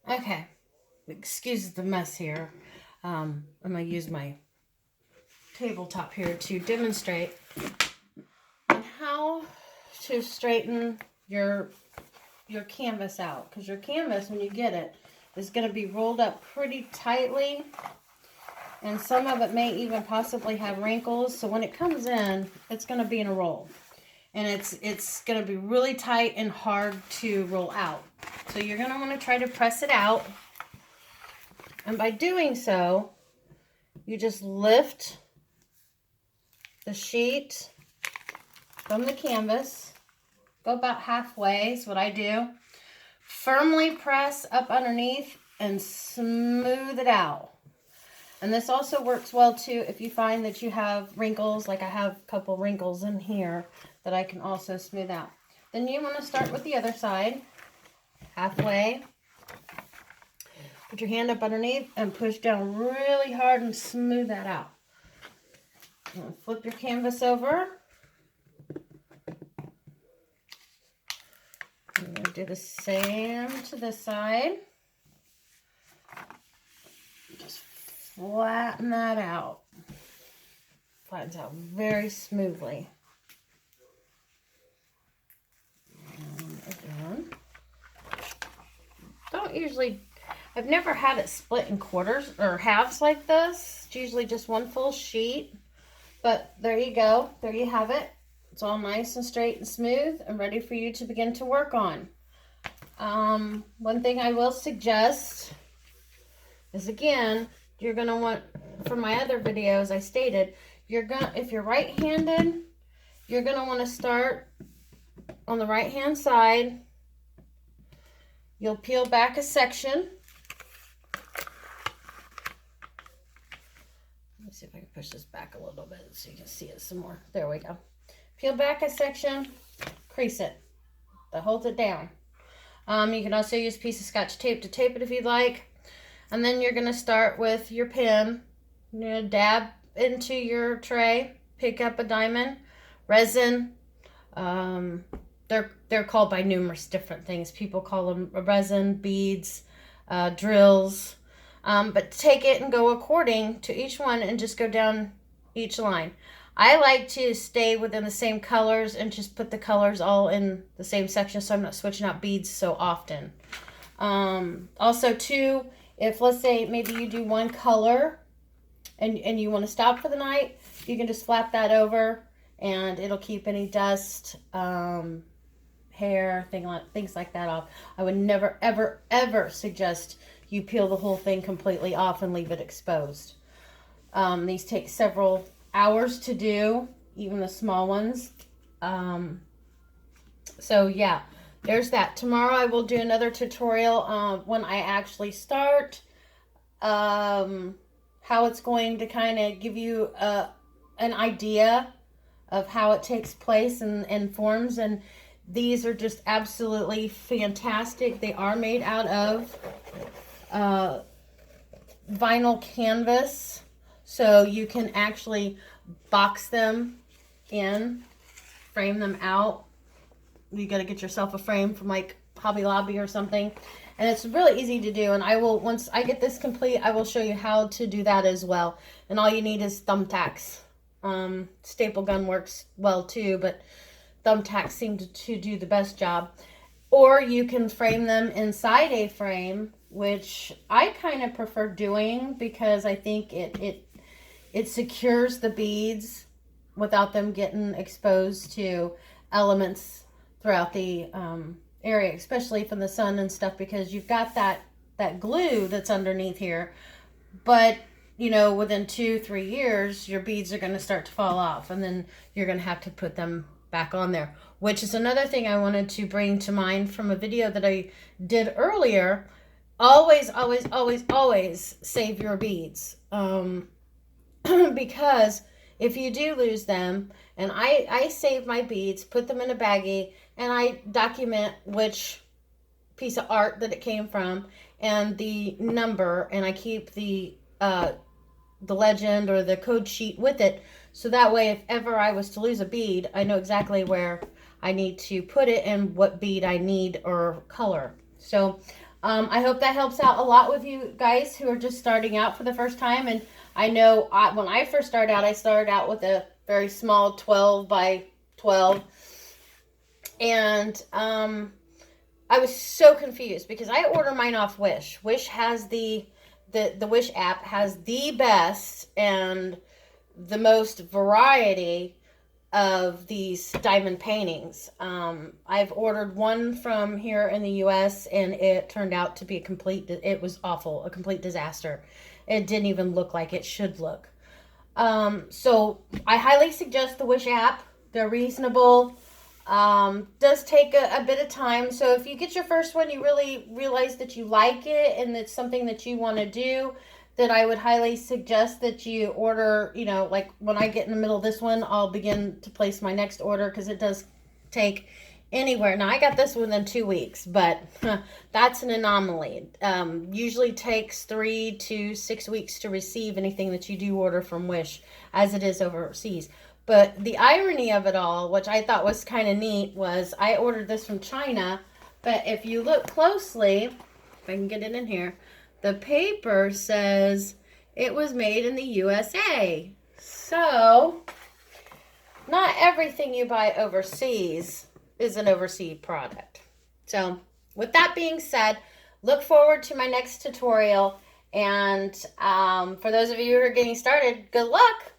Okay, excuse the mess here. I'm going to use my tabletop here to demonstrate on how to straighten your canvas out. Because your canvas, when you get it, is going to be rolled up pretty tightly. And some of it may even possibly have wrinkles. So when it comes in, it's going to be in a roll. And it's going to be really tight and hard to roll out. So you're going to want to try to press it out. And by doing so, you just lift the sheet from the canvas. Go about halfway is what I do. Firmly press up underneath and smooth it out. And this also works well too if you find that you have wrinkles, like I have a couple wrinkles in here that I can also smooth out. Then you want to start with the other side, halfway. Put your hand up underneath and push down really hard and smooth that out. And flip your canvas over. I'm going to do the same to this side. Just flatten that out. Flattens out very smoothly. And again. Don't usually, I've never had it split in quarters or halves like this. It's usually just one full sheet. But there you go. There you have it. It's all nice and straight and smooth and ready for you to begin to work on. One thing I will suggest is, again, you're going to want, for my other videos I stated, if you're right-handed, you're going to want to start on the right-hand side. You'll peel back a section. Let me see if I can push this back a little bit so you can see it some more. There we go. Peel back a section, crease it. That holds it down. You can also use a piece of Scotch tape to tape it if you'd like. And then you're going to start with your pen. You're going to dab into your tray, pick up a diamond, resin. They're called by numerous different things. People call them resin, beads, drills. But take it and go according to each one and just go down each line. I like to stay within the same colors and just put the colors all in the same section so I'm not switching out beads so often. Also too, if let's say maybe you do one color and you want to stop for the night, you can just flap that over and it'll keep any dust, hair, things like that off. I would never, ever, ever suggest you peel the whole thing completely off and leave it exposed. These take several hours to do, even the small ones. So yeah, there's that. Tomorrow I will do another tutorial when I actually start, how it's going to kind of give you an idea of how it takes place and forms. And these are just absolutely fantastic. They are made out of vinyl canvas, so you can actually box them in, frame them out. You got to get yourself a frame from like Hobby Lobby or something, and it's really easy to do. And I will, once I get this complete, I will show you how to do that as well. And all you need is thumbtacks. Staple gun works well too, but thumbtacks seem to do the best job. Or you can frame them inside a frame, which I kind of prefer doing because I think it secures the beads without them getting exposed to elements throughout the area, especially from the sun and stuff, because you've got that glue that's underneath here. But you know, within 2-3 years, your beads are going to start to fall off, and then you're going to have to put them back on there, which is another thing I wanted to bring to mind from a video that I did earlier. Always, always, always, always save your beads. Because if you do lose them, and I save my beads, put them in a baggie, and I document which piece of art that it came from and the number, and I keep the legend or the code sheet with it, so that way if ever I was to lose a bead, I know exactly where I need to put it and what bead I need or color. So I hope that helps out a lot with you guys who are just starting out for the first time. And I know when I first started out, I started out with a very small 12 by 12. And I was so confused because I order mine off Wish. Wish has the Wish app has the best and the most variety of these diamond paintings. I've ordered one from here in the US and it turned out to be it was awful, a complete disaster. It didn't even look like it should look. So I highly suggest the Wish app. They're reasonable. Does take a bit of time. So if you get your first one, you really realize that you like it and it's something that you want to do, then I would highly suggest that you order, like when I get in the middle of this one, I'll begin to place my next order because it does take anywhere. Now I got this within 2 weeks, but that's an anomaly. Usually takes 3 to 6 weeks to receive anything that you do order from Wish as it is overseas. But the irony of it all, which I thought was kind of neat, was I ordered this from China, but if you look closely, if I can get it in here, the paper says it was made in the USA. So, not everything you buy overseas is an overseas product. So, with that being said, look forward to my next tutorial. And for those of you who are getting started, good luck.